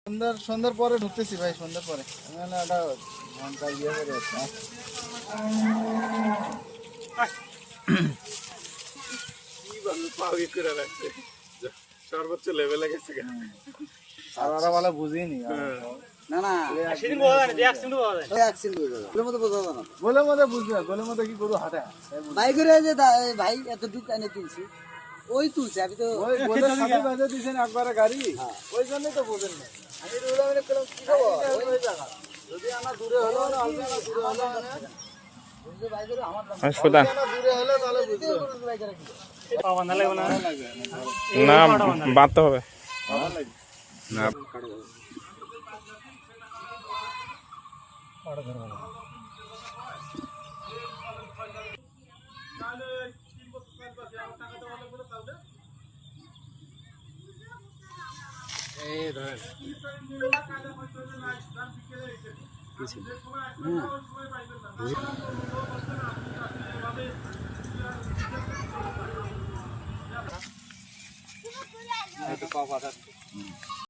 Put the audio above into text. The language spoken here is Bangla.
সন্ধ্যার পরে ঢুকতেছি ভাই, সন্ধ্যার পরে একটা ঘন্টা ইয়ে করে সর্বোচ্চ লেভেলে গেছে। আর ওরা ভালো বুঝিনি। না না গোলের মধ্যে বুঝবে, গোলের মধ্যে কি করবো হাঁটা ভাই করে যে ভাই এতটুকু এনে তুলছি, ওই তুলছে আমি তো ওই গোলের সাথে বেঁধে দিয়েছেন একবারে গাড়ি, ওই জন্যই তো বোঝেন না। আমি রুলা মানে করলাম কি খবর ওই জায়গা যদি আনা দূরে হলো না, দূরে হলো ভাই করে আমার সুদান দূরে হলে তাহলে বুঝলো। ভাই করে কি না বাঁধতে হবে না।